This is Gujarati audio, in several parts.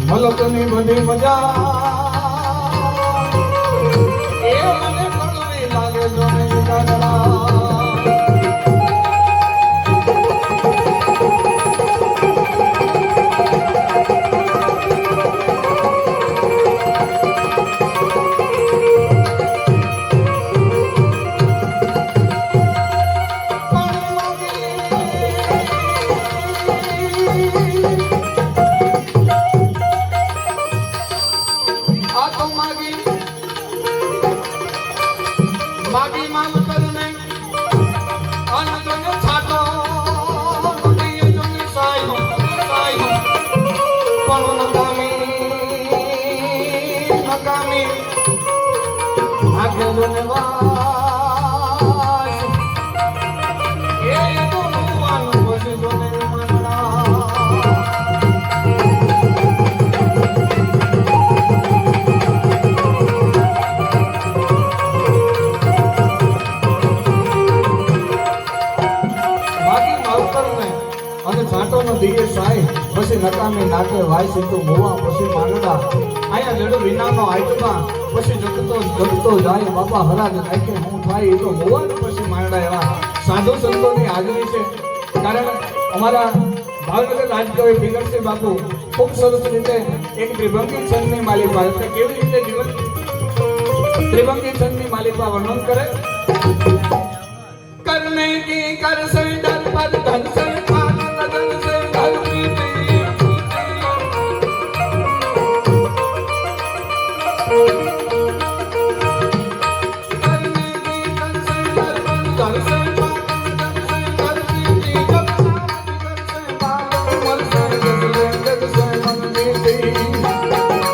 મલકની બધી મજા એ મને કડવી લાગે જો ને ગાગડા માગી માંગ કરને અન જોને છાટો નદી જોને સાયો સાયો પણ નકામી આગે જોને વાસ એ તો નુવાન બસ જોને છાંટો નો દિયે સાય નકામી નાકે વાય સીધું મોવા પછી માંડડા અહીંયા જડો વિનાનો આઈટમાં પછી જગતો જાય બાપા હરાજ નાખે હું થાય એ તો મોવા પછી માંડડા એવા સાધુ સંતોની હાજરી છે કારણ અમારા ભાવનગર રાજકવિ ભીગરસિંહ બાપુ ખૂબ સરસ રીતે એક ત્રિભંગી છંદની માલિકા એટલે કેવી રીતે જીવન त्रिभंगी छंदी मालिका वर्णन करे करने की कर से डर पर धन से पान लगन से धन प्रीति करने की कर से डर पर धन से पान लगन से धन प्रीति जब सामने कर से पान मर से जग से मन प्रीति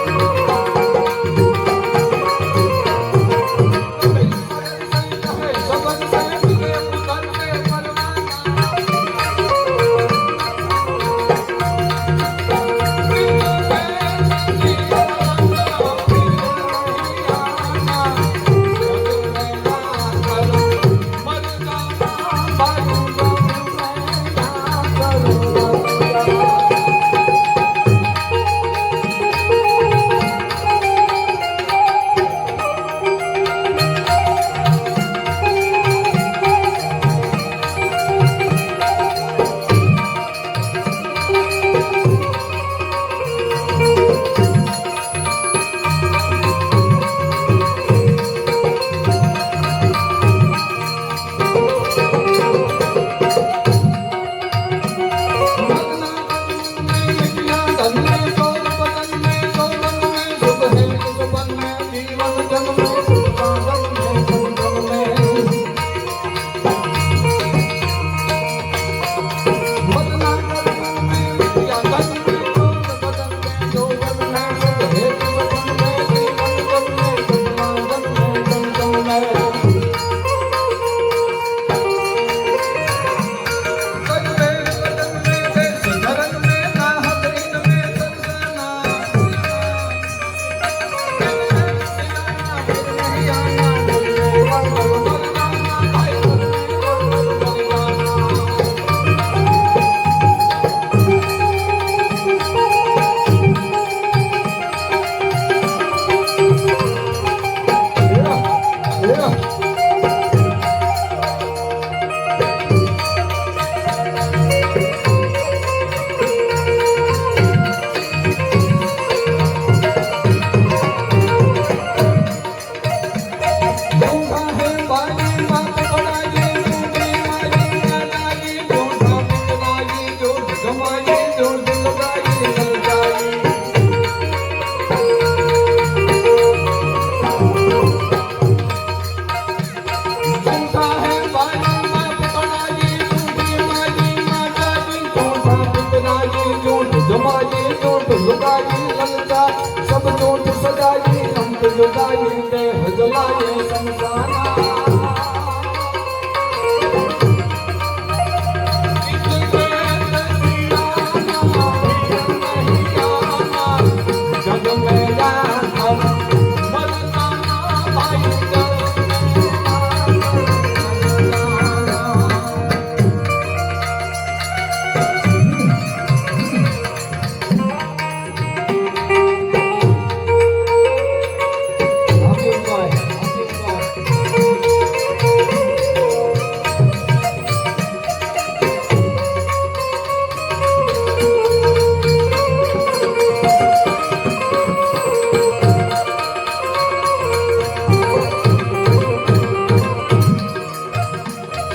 सब जोट सजाई संत जुदाई देह जलाए संसारा जग में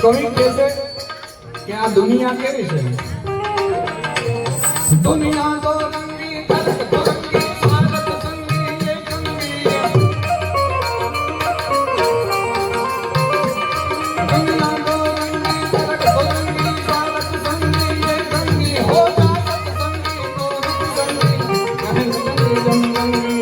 कवि कैसे कि आ दुनिया केवी छे दुनिया तो रंगी तरक तो रंगी स्वागत संगी ये कंगी दुनिया तो रंगी तरक तो रंगी स्वागत संगी ये कंगी हो जा सत्संगी तो रूप संगी कहन संगी रंगी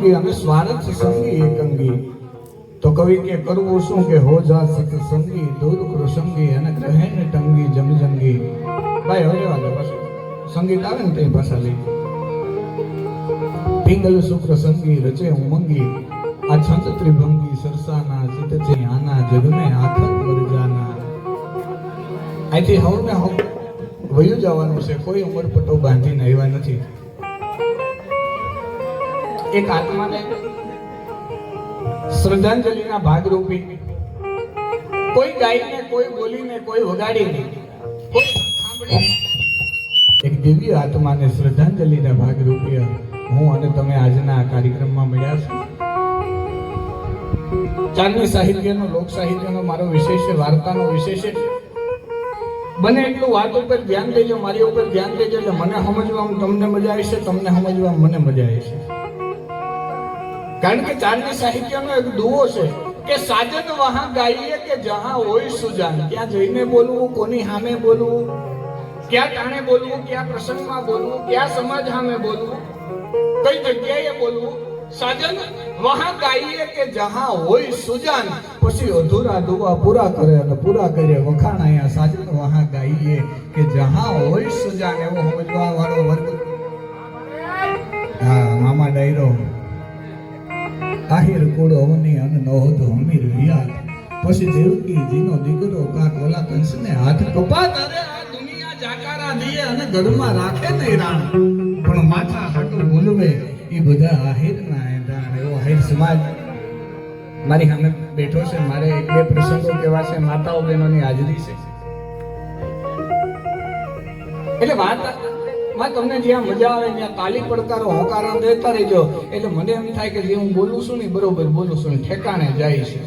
ભંગી અને સ્વાર્થ સંગી એકંગી. તો કવિ કે કરવું શું કે હો જા સત્સંગી દૂર કૃસંગી અને ગ્રહે ને ટંગી જમજંગી. ભાઈ હવે જવા દે પાછું સંગીત આવે ને તે ભાષા લઈ. પિંગલ શુક્ર સંગી રચે ઉમંગી આ છંદ ત્રિભંગી સરસાના ચિત છે આના જગને આખત વરજાના. અહીંથી હવને હવ વયું જવાનું છે, કોઈ ઉંમર પટ્ટો બાંધીને આવ્યા નથી. એક આત્માને શ્રદ્ધાંજલિના ભાગરૂપી કોઈ ગાઈને, કોઈ બોલીને, કોઈ વગાડીને, કોઈ સાંભળીને એક દિવ્ય આત્માને શ્રદ્ધાંજલિના ભાગરૂપે હું અને તમે આજના આ કાર્યક્રમમાં મળ્યા છે. ચારની સાહિત્યનો, લોક સાહિત્યનો મારો વિષય છે, વાર્તાનો વિષય છે. બને એટલું વાત ઉપર ધ્યાન દેજો, મારી ઉપર ધ્યાન દેજો, એટલે મને સમજવામાં તમને મજા આવશે, તમને સમજવામાં મને મજા આવશે. કારણ કે ચારની સાહિત્યનો એક દુઓ છે કે સાજન વહાં ગાઈએ કે જહાં હોય સુજાન. ક્યાં જઈને બોલવું, કોની સામે બોલવું, ક્યાં ટાણે બોલવું, ક્યાં પ્રસંગમાં બોલવું, ક્યાં સમાજ સામે બોલવું, કઈ જગ્યાએ બોલવું. સાજન વહાં ગાઈએ કે જહાં હોય સુજાન. પછી અધૂરા દુઆ પૂરા કરે અને પૂરા કરે વખાણ. અહીંયા સાજન વહાં ગાઈએ કે જહાં હોય સુજાન એવો સમજવા વાળો વર્ગ. હા, મામા ડાયરો આહિર કુળો અવની અને નહોદ હમીર વિયા. પછી દેવકી જીનો દીકરો કાક ઓલા કંસને હાથ કપા કરે. આ દુનિયા જાકારા દીએ અને ઘરમાં રાખે નહીં રાણ, પણ માથા હાટું બોલવે એ બધા આહિરના એંધાણ. એવો આહિર સમાજ મારી સામે બેઠો છે. મારે એક બે પ્રસંગો કેવા છે, માતાઓ બહેનોની હાજરી છે. એટલે વાત માં તમને જ્યાં મજા આવે ત્યાં તાલી પડકારો હોકારા દેતા રહેજો. એટલે મને એમ થાય કે જે હું બોલું છું ને બરોબર બોલું છું, ઠેકાણે જાય છે.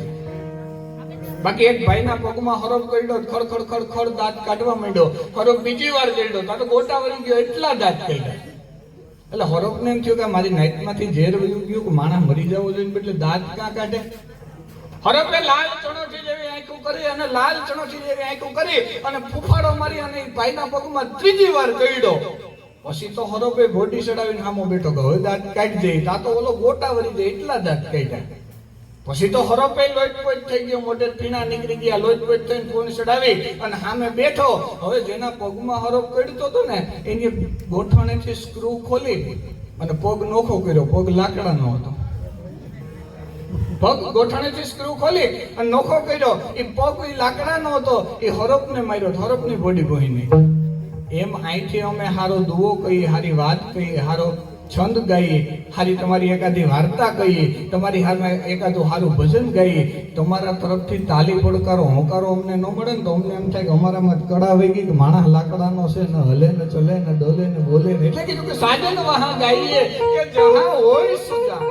બાકી એક ભાઈના પગમાં હરોપ કર્યો, ખડ ખડ ખડ ખડ દાંત કાઢવા માંડ્યો. હરોપ બીજી વાર કર્યો તો ગોટા વળી ગયો, એટલા દાંત કાઢ્યા. એટલે હરોપને એમ થયું કે મારી નાઈટમાંથી ઝેર વયું ગયું, કે માણસ મરી જવો જોઈએ, એટલે દાંત ક્યાં કાઢે. હરોપે લાલ ચણોથી જેવી આંખું કરી અને લાલ ચણોથી જેવી આંખું કરી અને ફૂફાડો મારી અને ભાઈના પગમાં ત્રીજી વાર કર્યો. પછી તો હરોપે ઘોડી ચડાવીને સામો બેઠો ગયો, હવે દાંત કાઢી દે. તા તો ઓલો ગોટા વળી જાય, એટલા દાંત કાઢ્યા. પછી તો હરોપે લોટપોટ થઈ ગયો, મોઢે પીણા નીકળી ગયા, લોટપોટ થઈને ફોન ચડાવી અને સામે બેઠો. હવે જેના પગમાં હરોપ કડતો હતો ને એની ગોઠણેથી સ્ક્રૂ ખોલી અને પગ નોખો કર્યો. પગ લાકડાનો હતો. પગ ગોઠણેથી સ્ક્રૂ ખોલી અને નોખો કર્યો. એ પગ લાકડાનો હતો. એ હરોપને માર્યો, હરોપની બોડી બોહી નહીં. એમ અહીંથી અમે હારો દુઓ કહીએ, હારી વાત કહીએ, હારો છંદ ગાઈએ, હારી તમારી એકાદી વાર્તા કહીએ, તમારી હારમાં એકાદું સારું ભજન ગાઈએ. તમારા તરફથી તાલી પડકારો હોંકારો અમને ન મળે ને તો અમને એમ થાય કે અમારામાં કડા વહી ગઈ, કે માણસ લાકડાનો છે, ને હલે ને ચલે ને ડોલે ને બોલે ને. એટલે કીધું કે સાજન વહાં ગાઈએ કે જહાં હોય સુજાન.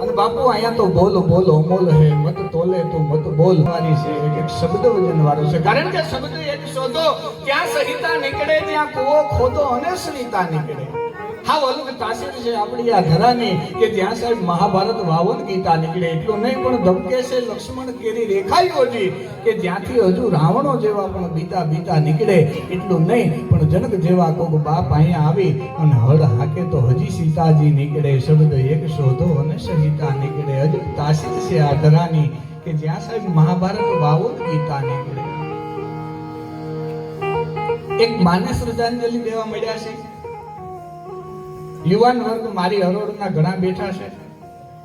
અને બાપુ અહીંયા તો બોલ બોલ અમોલ હે, મત તોલે તો મત બોલ વાળી છે. એક શબ્દ વજન વાળો છે. કારણ કે શબ્દ એક શોધો ત્યાં સહિતા નીકળે, ત્યાં કૂવો ખોદો અને સરિતા નીકળે. હા, અલગ તાસીર છે આપણી આ ધરાની કે જ્યાં સાહેબ મહાભારત વાવન ગીતા નીકળે. એટલું નહીં પણ ધબકે છે લક્ષ્મણ કેરી રેખાઈઓજી કે જ્યાંથી હજુ રાવણો જેવા પણ બીતા બીતા નીકળે. એટલું નહીં પણ જનક જેવા કોક બાપ અહીંયા આવી અને હળ હાકે તો હજી સીતાજી નીકળે. શબ્દ એક શોધો અને સહિતા નીકળે. હજુ તાસીર છે આ ધરાની કે જ્યાં સાહેબ મહાભારત વાવન ગીતા નીકળે. એક માને શ્રદ્ધાંજલિ દેવા મળ્યા છે. યુવાન વર્ગ મારી હરોળના ઘણા બેઠા છે.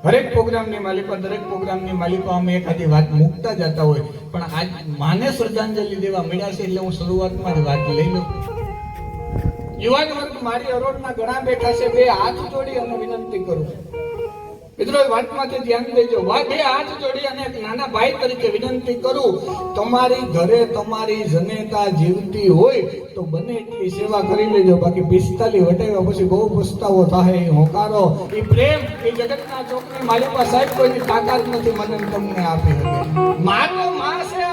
હરેક પ્રોગ્રામની માલિકો, દરેક પ્રોગ્રામની માલિકો અમે એકાદી વાત મૂકતા જતા હોય, પણ આજ માને શ્રદ્ધાંજલિ દેવા મળ્યા છે એટલે હું શરૂઆતમાં જ વાત લઈ લઉં. યુવાન વર્ગ મારી હરોળના ઘણા બેઠા છે. બે હાથ જોડી અને વિનંતી કરું મિત્રો, વાતમાંથી ધ્યાન દેજો. બે હાથ જોડી અને એક નાના ભાઈ તરીકે વિનંતી કરું, તમારી ઘરે તમારી જનેતા જીવતી હોય તો બને એટલી સેવા કરી લેજો. બાકી 45 વટાવ્યા પછી બહુ પસ્તાવો થાય. એ હોકારો, એ પ્રેમ, એ જગતના ચોકની માલિકા સાહેબ કોઈની તાકાત નથી મને તમને આપી શકે. મારો માં છે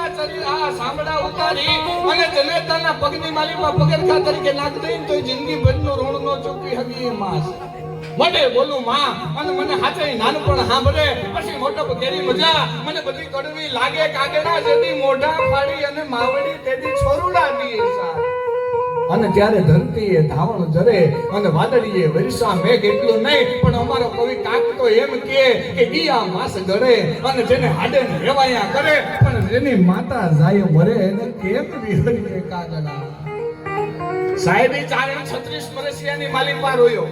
આ સાંભળા ઉતારી અને જનેતાના પગની માલિકા પગરખા તરીકે નાખ દઈને તો જિંદગી ભરનું ઋણ નો ચૂકી હતી. એ માં છે. મોઢે બોલું માં અને મને હાચે નાનપણ સાંભળે. પછી મોટો કેરી મજા મને બધી કડવી લાગે. કાગડા જેથી મોઢા ફાડી અને માવડી તેથી છોરુડા દીએ સાર. અને ત્યારે ધરતીએ ધાવણ જરે અને વાદળીએ વરસા મેઘ એટલું નહીં પણ અમારો કવિ કાક તો એમ કે દિયા માસ ગળે અને જેને હાડે રેવાયા કરે પણ જેની માતા જાય મરે એને કેમ વિહરીએ કાગડા. સાહેબી 36 વર્ષિયાની માલિકા રોયો.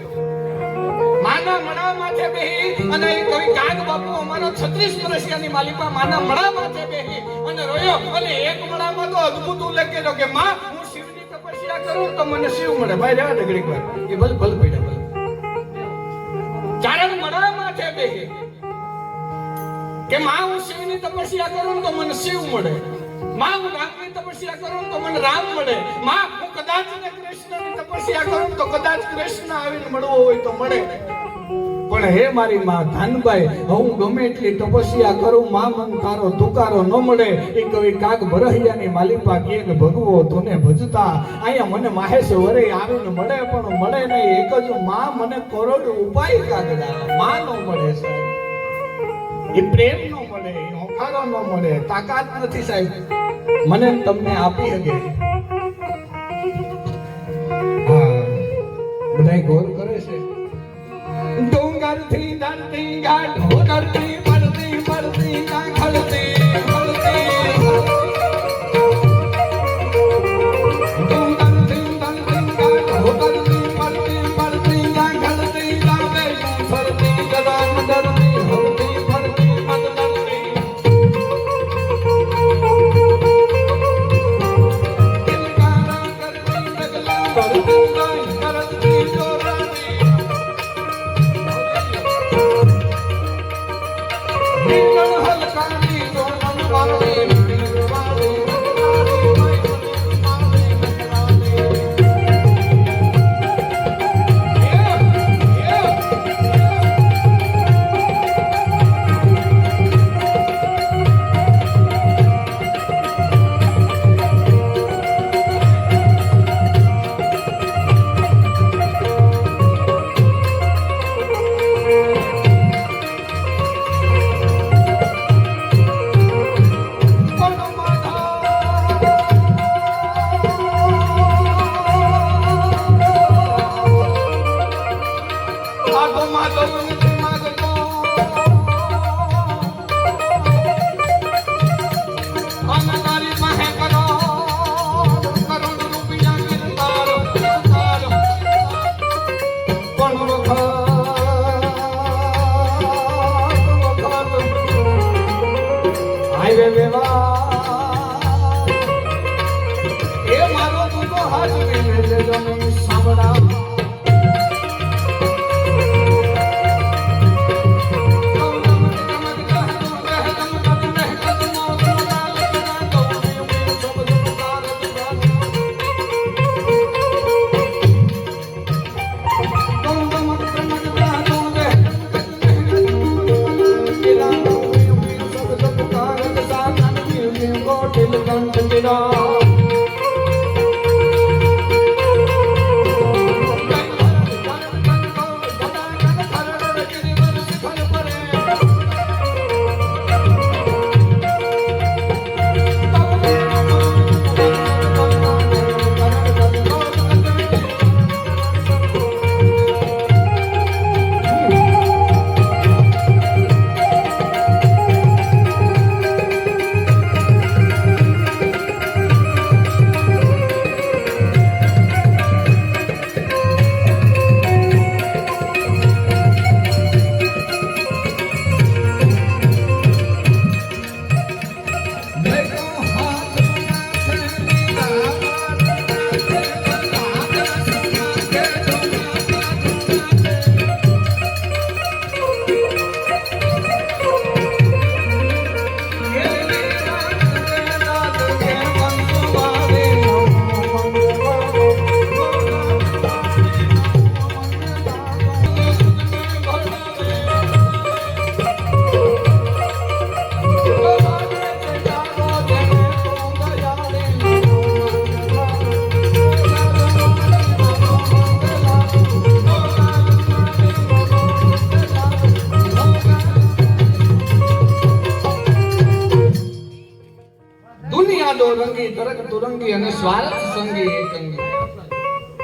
માના મણા માથે બેહી અને એ કવિ કાગ બાપુ અમારો 36 વર્ષિયાની માલિકા માના મણા માથે બેહી અને રોયો અને એક મણામાં તો અદ્ભુત ઉલ્લેખ કર્યો કે માં હું શિવની તપસ્યા કરું તો મને શિવ મળે. ભાઈ રહેવા દે ઘડીક વાર એ ભલ પડ્યા ભલે. ચારણ મણા માથે બેહી કે માં હું શિવની તપસ્યા કરું તો મને શિવ મળે. માં હું રામની તપસ્યા કરું તો મને રામ મળે. માં હું કદાચ કૃષ્ણની તપસ્યા કરું તો કદાચ કૃષ્ણ આવીને મળવો હોય તો મળે. પણ હે મારી માં ધાનબાઈ હું ગમે એટલી તપસ્યા કરું માં મન તારો તુકારો ન મળે. એ કવિ કાગ બરહિયાની માલિકા કે ભગવો તને ભજતા અહીંયા મને માહેશ વરે આવીને મળે પણ મળે નહીં. એક જ માં મને કરોડ ઉપાય કાગડા માં નો મળે સાહેબ. એ પ્રેમ નો મળે, એ હોકારો નો મળે, તાકાત નથી સાહેબ મને તમને આપી હગે. હા બધાય ગોર કરે છે. ડુંગરથી ધરતી ઘાટ ઢોળતી પડતી પડતી કાખળતી પડતી ડુંગરથી ધરતી ઘાટ ઢોળતી પડતી પડતી કાખળતી જાવે ફરતી ગદાન ડરતી હરતી ફરતી મત ડરતી દિલકારા કરતી ડગલા કરતી કરતી ચોરાની હલકાની જોનમ વાળી દો રંગી તરક તુરંગી અને સ્વાર્થ સંગી એક અંગી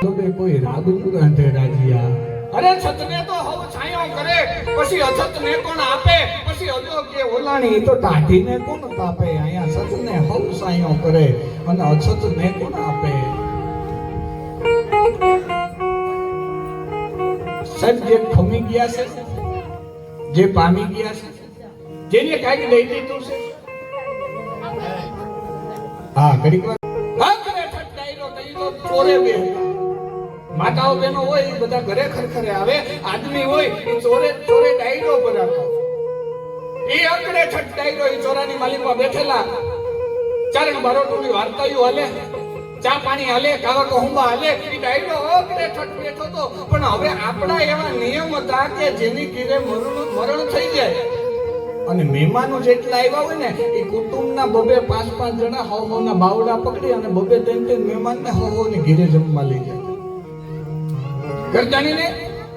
બબે કોઈ રાગું રાંધે રાજીયા. અરે છતને તો હવ છાંયો કરે, પછી અછતને કોણ આપે, પછી અજો કે ઓલાણી તો ટાઢીને કોણ તાપે. અહીંયા સતને હવ છાંયો કરે અને અછતને કોણ આપે. સત જે ખમી ગયા છે, જે પામી ગયા છે, જેને કાંઈક લઈ લીધું છે, હા ઘડીક વાર ચોરે બે માતાઓ બહેનો હોય એ બધા ઘરે ખરખરે આવે, આદમી હોય એ ચોરે ચોરે ડાયરો ભરાતો, એ અકડે ઠટ ડાયરો એ ચોરાની માલિકમાં બેઠેલા ચારણ બારોટોની વાર્તાઓ હાલે, ચા પાણી હાલે, કાવા કહુંબા હાલે, એ ડાયરો અકડે ઠટ બેઠો તો. પણ હવે આપણા એવા નિયમ હતા કે જેની કીરે મરણ થઈ જાય અને મહેમાનો જેટલા આવ્યા હોય ને એ કુટુંબના બબે 5-5 જણા હવના બાવડા પકડી અને બબે 3-3 મહેમાનને હવની ઘીરે જમવા લઈ જાય. કરજાણીને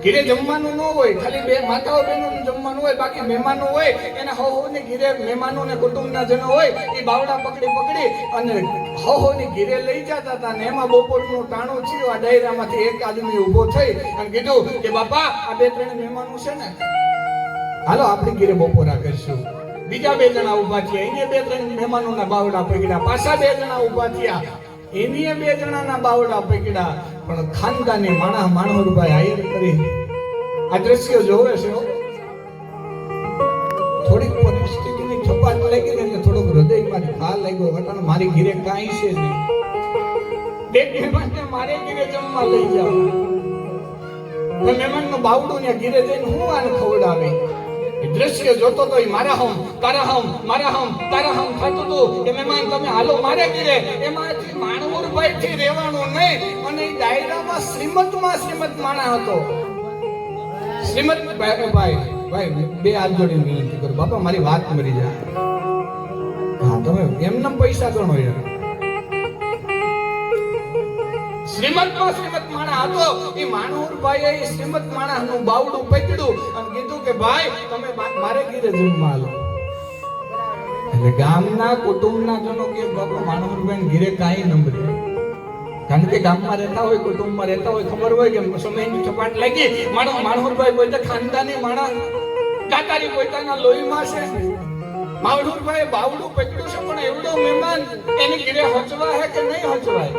ઘીરે જમવાનું ન હોય, ખાલી બે માતાઓ બહેનોનું જમવાનું હોય, બાકી મહેમાનો હોય એને હવની ઘીરે મહેમાનો ને કુટુંબના જનો હોય એ બાવડા પકડી અને હવની ઘીરે લઈ જતા હતા. ને એમાં બપોરનું ટાણું થયું, આ ડાયરામાંથી એક આદમી ઊભો થઈ અને કીધું કે બાપા આ 2-3 મહેમાનો છે ને, હાલો આપણી ઘીરે બપોરા કરશું. બીજા 2 જણા ઉભા થયા, એને 2-3 મહેમાનોના બાવડા પકડ્યા. પાછા 2 જણા ઉભા થયા, એની 2 જણાના બાવડા પકડ્યા. પણ ખાનદાની માણહરભાઈ આયર કરી આ દ્રશ્ય જોવે છે. થોડીક પરિસ્થિતિની છપાટ લાગી ને એટલે થોડોક હૃદયમાં ઘા લાગ્યો. ઘટાનો મારી ઘીરે કાંઈ છે નહીં, 2 મહેમાનને મારે ઘીરે જમવા લઈ જાવ. મહેમાનનું બાવડું ને ઘીરે જઈને હું આને ખવડાવે. એ દ્રશ્ય જોતો તો મારા હમ તારા હમ મારા હમ તારા હમ થતું હતું કે મહેમાન તમે હાલો મારે ઘીરે. એમાંથી માણવરભાઈ થી રહેવાનું નહીં. અને એ ડાયરામાં શ્રીમત માણા હતો. શ્રીમત ભાઈ 2 હાથ જોડીને વિનંતી કરું, બાપા મારી વાત મરી જાય. હા તમે એમના પૈસા ગણો યાર. શ્રીમત માણા હતો. એ માણવરભાઈએ એ શ્રીમત માણાનું બાવડું પકડ્યું અને કીધું કે ભાઈ તમે મારે ઘીરે જમવા આલો. એટલે ગામના કુટુંબના જનો કે બાપા માણવરભાઈ ઘીરે કાંઈ નંબરે, કારણ કે ગામમાં રહેતા હોય, કુટુંબમાં રહેતા હોય, ખબર હોય કે સમયની છપાટ લાગી. માણવરભાઈ પોતે ખાનદાની માણસ, કાકારી પોતાના લોહીમાં છે. માવડુરભાઈ બાવડું પકડ્યું છે, પણ એવડો મહેમાન એની ઘીરે હચવા હે કે નહીં હચવાય?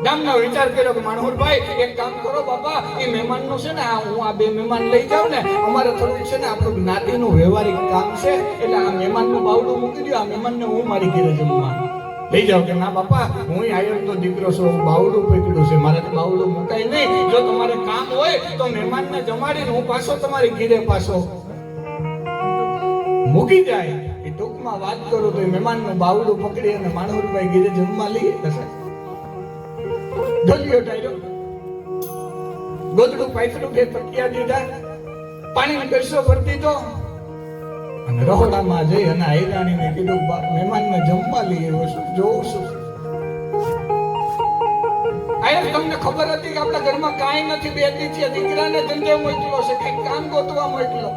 ગામનો વિચાર કર્યો કે માણવરભાઈ એક કામ કરો બાપા, એ મહેમાનનું છે ને હું આ 2 મહેમાન લઈ જાઉં ને, અમારે થોડું છે ને આપણું જ્ઞાતિનું વ્યવહારિક કામ છે, એટલે આ મહેમાનનું બાવડું મૂકી દો, આ મહેમાનને હું મારી ઘરે જમવા લઈ જાઉં. કે ના બાપા હું આયર તો દીકરો છું, બાવડું પકડ્યું છે, મારાથી બાવડું મુકાય નહીં. જો તમારે કામ હોય તો મહેમાનને જમાડીને હું પાછો તમારી ઘરે પાછો મૂકી જાય. એ ટૂંકમાં વાત કરું તો એ મહેમાનનું બાવડું પકડી અને માણવરભાઈ ઘરે જમવા લઈ જશે. ઢોલિયો ટાયરો, ગોદડું પાથરું કે તકિયા દીધા, પાણીનો કળશો ભરી દીધો અને રહોડામાં જઈ અને આયરાણીને કીધું મહેમાનને જમવા લઈ આવ્યો છું, જોઉં છું. આયર તમને ખબર હતી કે આપણા ઘરમાં કાંઈ નથી, 2 દીથી દીકરાને ધંધે મોકલ્યો છે, કઈક કામ ગોતવા મોકલ્યો.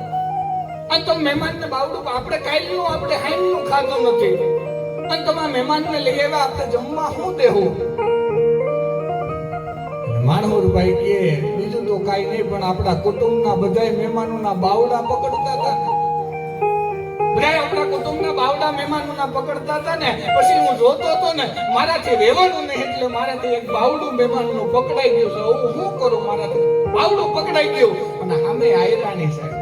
અને તો મહેમાનને બાવડું આપણે કાયલું આપણે હાઈનું ખાતું નથી, અને તમારા મહેમાનને લઈ આવ્યા, આપણે જમવા શું દેવું? માણવરભાઈ કે બીજું તો કાઈ નહીં, પણ આપણા કુટુંબના બધા મહેમાનોના બાવડા પકડતા હતા. બધા આપણા કુટુંબના બાવડા મહેમાનોના પકડતા હતા ને, પછી હું જોતો હતો ને મારાથી રહેવાનું નહીં, એટલે મારાથી એક બાવડું મહેમાનનું પકડાઈ ગયું છે. હું શું કરું? મારાથી બાવડું પકડાઈ ગયું અને સામે આયરાણી સાહેબ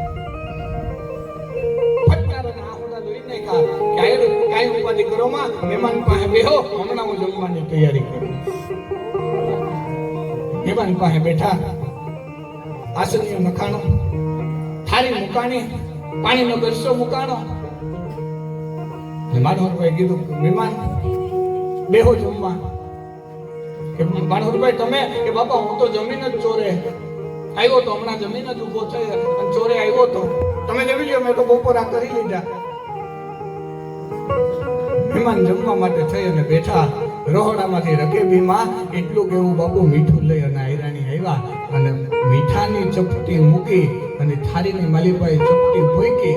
ફટકારાના આહોડા લઈને કાંઈ ઉપાધિ કરો માં, મહેમાન પાસે બેહો, હમણાં હું જમવાની તૈયારી કરું. મહેમાન પાસે બેઠા, આસનીઓ નખાણો, થાળી મુકાણી, પાણીનો ગરસો મુકાણો. માણવરભાઈ કીધું મહેમાન બેહો જમવા. કે માણવરભાઈ તમે કે બાપા હું તો જમીન જ ચોરે આવ્યો તો, હમણાં જમીન જ ઉભો થઈ અને ચોરે આવ્યો તો, તમે જમી લ્યો, મેં તો બપોરા કરી લીધા. મહેમાન જમવા માટે થઈ અને બેઠા. રહોડામાંથી રકેબીમાં એટલું કેવું બાપુ મીઠું લઈ અને આયરાણી આવ્યા અને મીઠાની ચપટી મૂકી અને થાળીની માલિપાએ ચપટી ભૂકી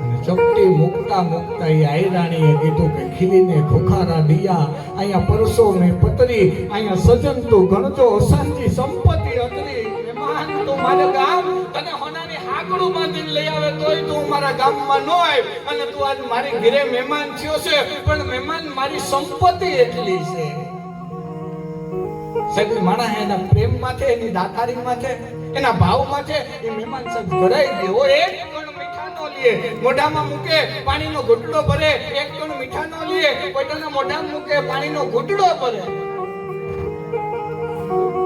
અને ચપટી મૂકતા મૂકતા એ આયરાણીએ કીધું કે ખીલીને ખોખારા દિયા, અહીંયા પરસો ને પતરી, અહીંયા સજન તું ગણજો અસાંજી સંપત્તિ અતરી. મહેમાન તું મારા ગામ તને હોનાની હાકડું બાંધીને લઈ આવે તોય તું મારા ગામમાં ન આવ, અને તું આજ મારી ઘરે મહેમાન થયો છે, પણ મહેમાન મારી સંપત્તિ એટલી છે. સાહેબ માણા એના પ્રેમ માથે, એની દાતારી માથે, એના ભાવ માથે એ મહેમાન સાહેબ ઘડાઈ ગયો. એક કણ મીઠા નો લે, મોઢામાં મૂકે પાણીનો ઘૂંટડો ભરે, એક કણ મીઠા નો લે, કોઈના મોઢામાં મૂકે પાણીનો ઘૂંટડો ભરે.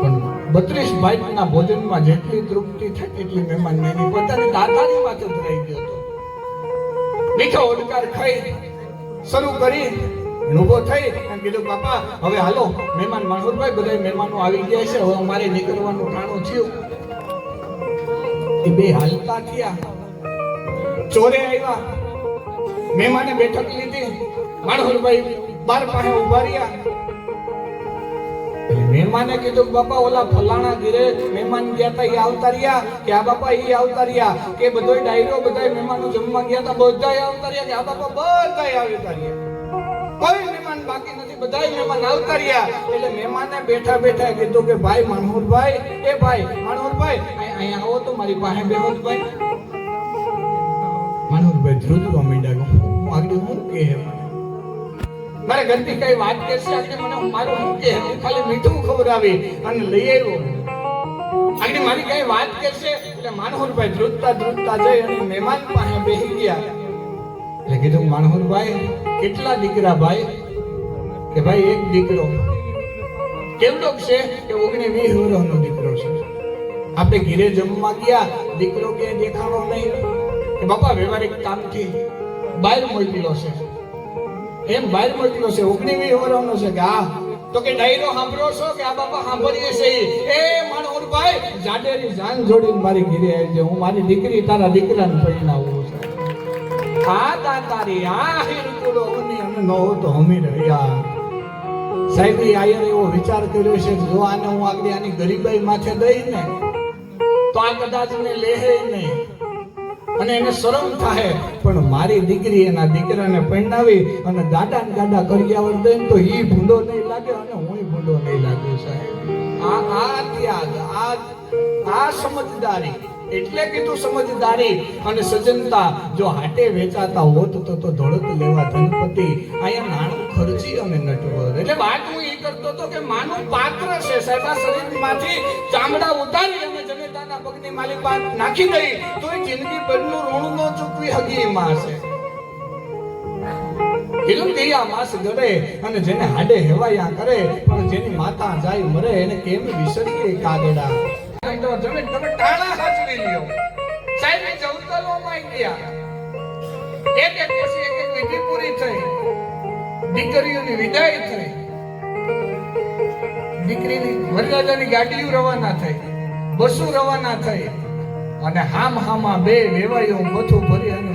પણ 32 બાઈટના ભોજનમાં જેટલી તૃપ્તિ થાય એટલી મહેમાન એની પોતાની દાતારી માથે ભરાઈ ગયો હતો. મીઠો ઓડકાર ખાઈ શરૂ કરી ઊભો થઈ અને કીધું બાપા હવે હાલો, મહેમાન માણસભાઈ બધા મહેમાનો આવી ગયા છે, હવે અમારે નીકળવાનું ટાણું થયું. એ બે હાલતા થયા, ચોરે આવ્યા, મહેમાને બેઠક લીધી, માણસભાઈ બાર પાસે ઉભા રહ્યા. મહેમાને કીધું બાપા ઓલા ફલાણા ઘરે મહેમાન ગયા હતા એ આવતા રહ્યા, કે આ બાપા એ આવતા રહ્યા, કે બધોય ડાયરો બધા મહેમાનો જમવા ગયા હતા બધાય આવતા રહ્યા, કે આ બાપા બધાય આવતા રહ્યા, કોઈ મહેમાન બાકી નથી, બધાય મહેમાન આવતા રહ્યા. એટલે મહેમાને બેઠા બેઠા કીધું કે ભાઈ માનહુરભાઈ, એ ભાઈ માનહુરભાઈ અહીંયા આવો તો મારી પાસે બેહો ભાઈ. માનહુરભાઈ ધ્રુજવા માંડ્યા, હું આગળ હું કહે મારે ઘરથી કઈ વાત કરશે, આગળ મને મારું હું કહે, હું ખાલી મીઠું ખવડાવી અને લઈ આવ્યો, આગળ મારી કઈ વાત કરશે. એટલે માનહુરભાઈ ધ્રુજતા ધ્રુજતા જઈ અને મહેમાન પાસે બેસી ગયા. એટલે કીધું માનહુરભાઈ કેટલા દીકરા ભાઈ? કે ભાઈ એક દીકરો. કેવડો છે? કે 19-20 વર્ષનો દીકરો છે. આપણે ઘરે જમવા ગયા, દીકરો કે દેખાણો નહીં, કે બાપા વ્યવહારિક કામથી બહાર મોકલ્યો છે, એમ બહાર મોકલ્યો છે, 19-20 વર્ષનો છે. કે હા, તો કે ડાયરો સાંભળો છો? કે આ બાપા સાંભળીએ છે. એ માનહુરભાઈ જાડેરી જાન જોડીને મારી ઘરે આવી છે, હું મારી દીકરી તારા દીકરાને પરિણાવું છે. આ તારી આ હિરકુડો ઓની અને ન હો તો હમી રહ્યા. સાહેબ આયર એવો વિચાર કર્યો છે, જો આને હું આગળ આની ગરીબાઈ માથે દઈ ને તો આ કદાચ ને લેહે નહીં અને એને શરમ થાય, પણ મારી દીકરી એના દીકરાને પરણાવી અને ગાડા ને ગાડા કરિયાવર દઈને તો ઈ ભૂંડો નહીં લાગે અને હું ભૂંડો નહીં લાગે. સાહેબ આ ત્યાગ, આ સમજદારી, એટલે કીધું સમજદારી અને સજ્જનતા. જો હાટે વેચાતા હોત તો ધોળક લેવા ધનપતિ, અહીંયા નાણું ખર્ચી અને નટવર. એટલે વાત હું એ કરતો હતો કે માનું પાત્ર છે સાહેબ, આ શરીરમાંથી ચામડા ઉતારી અને જનેતાના પગની માલિક નાખી દઈ તો એ જિંદગી ભરનું ઋણ નો ચૂકવી હગી માં છે. કીધું કે આ માસ ગળે અને જેને હાડે હેવાયા કરે, પણ જેની માતા જાય મરે એને કેમ વિસરીએ કાગડા. તમે ટાણા સાચવી લ્યો. સાહેબ ચૌતલોમાં ગયા, એક પછી એક વિધિ પૂરી થઈ, દીકરીઓની વિદાય થઈ, દીકરીની વરરાજાની ગાડીઓ રવાના થઈ, બસો રવાના થઈ, અને હામ હામાં બે વેવાઈઓ બથું ભરી અને